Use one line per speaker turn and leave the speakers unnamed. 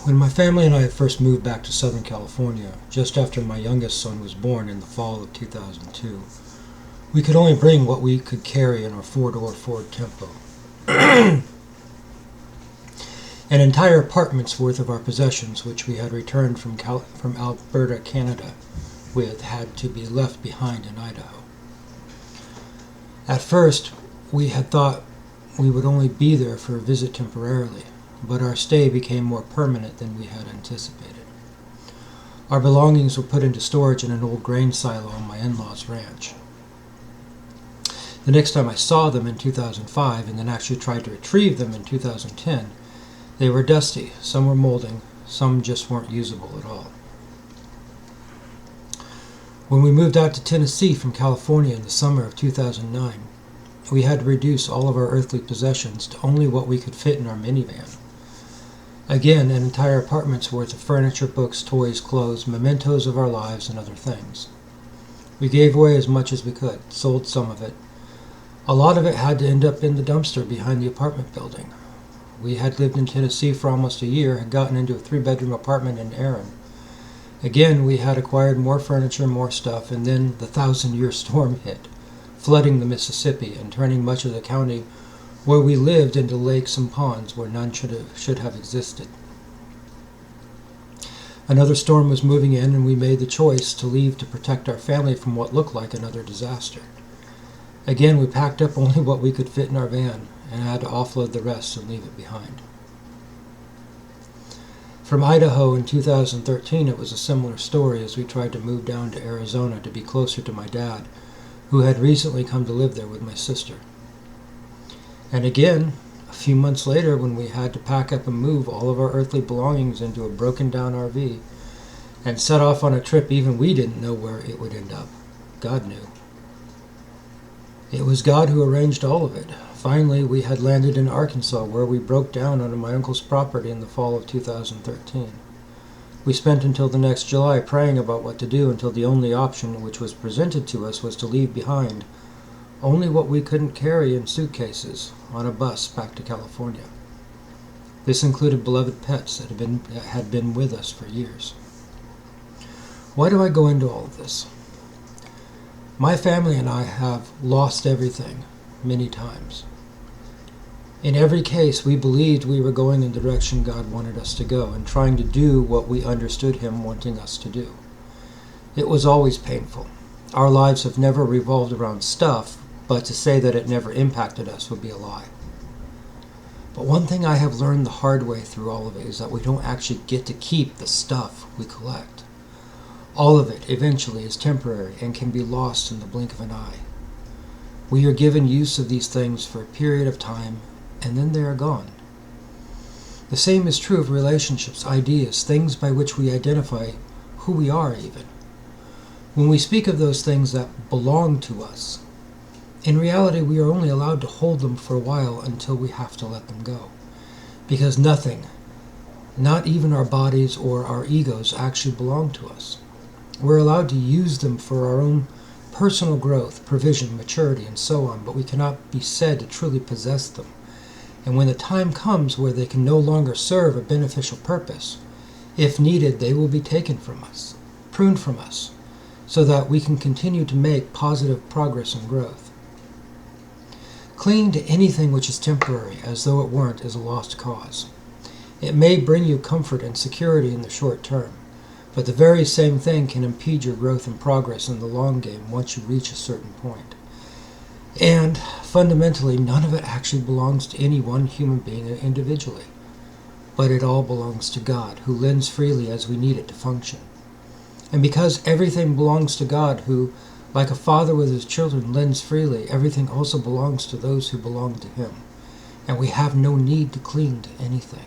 When my family and I first moved back to Southern California, just after my youngest son was born in the fall of 2002, we could only bring what we could carry in our four-door Ford Tempo. An entire apartment's worth of our possessions, which we had returned from Alberta, Canada, with, had to be left behind in Idaho. At first, we had thought we would only be there for a visit temporarily, but our stay became more permanent than we had anticipated. Our belongings were put into storage in an old grain silo on my in-laws' ranch. The next time I saw them in 2005, and then actually tried to retrieve them in 2010, they were dusty, some were molding, some just weren't usable at all. When we moved out to Tennessee from California in the summer of 2009, we had to reduce all of our earthly possessions to only what we could fit in our minivan. Again, an entire apartment's worth of furniture, books, toys, clothes, mementos of our lives, and other things. We gave away as much as we could, sold some of it. A lot of it had to end up in the dumpster behind the apartment building. We had lived in Tennessee for almost a year, had gotten into a 3-bedroom apartment in Erin. Again, we had acquired more furniture, more stuff, and then the 1,000-year storm hit, flooding the Mississipi and turning much of the county where we lived into lakes and ponds where none should have existed. Another storm was moving in, and we made the choice to leave to protect our family from what looked like another disaster. Again, we packed up only what we could fit in our van and had to offload the rest and leave it behind. From Idaho in 2013, it was a similar story as we tried to move down to Arizona to be closer to my dad, who had recently come to live there with my sister. And again, a few months later, when we had to pack up and move all of our earthly belongings into a broken-down RV and set off on a trip even we didn't know where it would end up, God knew. It was God who arranged all of it. Finally, we had landed in Arkansas, where we broke down onto my uncle's property in the fall of 2013. We spent until the next July praying about what to do until the only option which was presented to us was to leave behind only what we couldn't carry in suitcases on a bus back to California. This included beloved pets that had been with us for years. Why do I go into all of this? My family and I have lost everything many times. In every case, we believed we were going in the direction God wanted us to go and trying to do what we understood Him wanting us to do. It was always painful. Our lives have never revolved around stuff, but to say that it never impacted us would be a lie. But one thing I have learned the hard way through all of it is that we don't actually get to keep the stuff we collect. All of it eventually is temporary and can be lost in the blink of an eye. We are given use of these things for a period of time, and then they are gone. The same is true of relationships, ideas, things by which we identify who we are even. When we speak of those things that belong to us, in reality we are only allowed to hold them for a while until we have to let them go. Because nothing, not even our bodies or our egos, actually belong to us. We're allowed to use them for our own personal growth, provision, maturity, and so on, but we cannot be said to truly possess them. And when the time comes where they can no longer serve a beneficial purpose, if needed, they will be taken from us, pruned from us, so that we can continue to make positive progress and growth. Clinging to anything which is temporary, as though it weren't, is a lost cause. It may bring you comfort and security in the short term, but the very same thing can impede your growth and progress in the long game once you reach a certain point. And, fundamentally, none of it actually belongs to any one human being individually, but it all belongs to God, who lends freely as we need it to function. And because everything belongs to God, who, like a father with his children, lends freely, everything also belongs to those who belong to Him, and we have no need to cling to anything.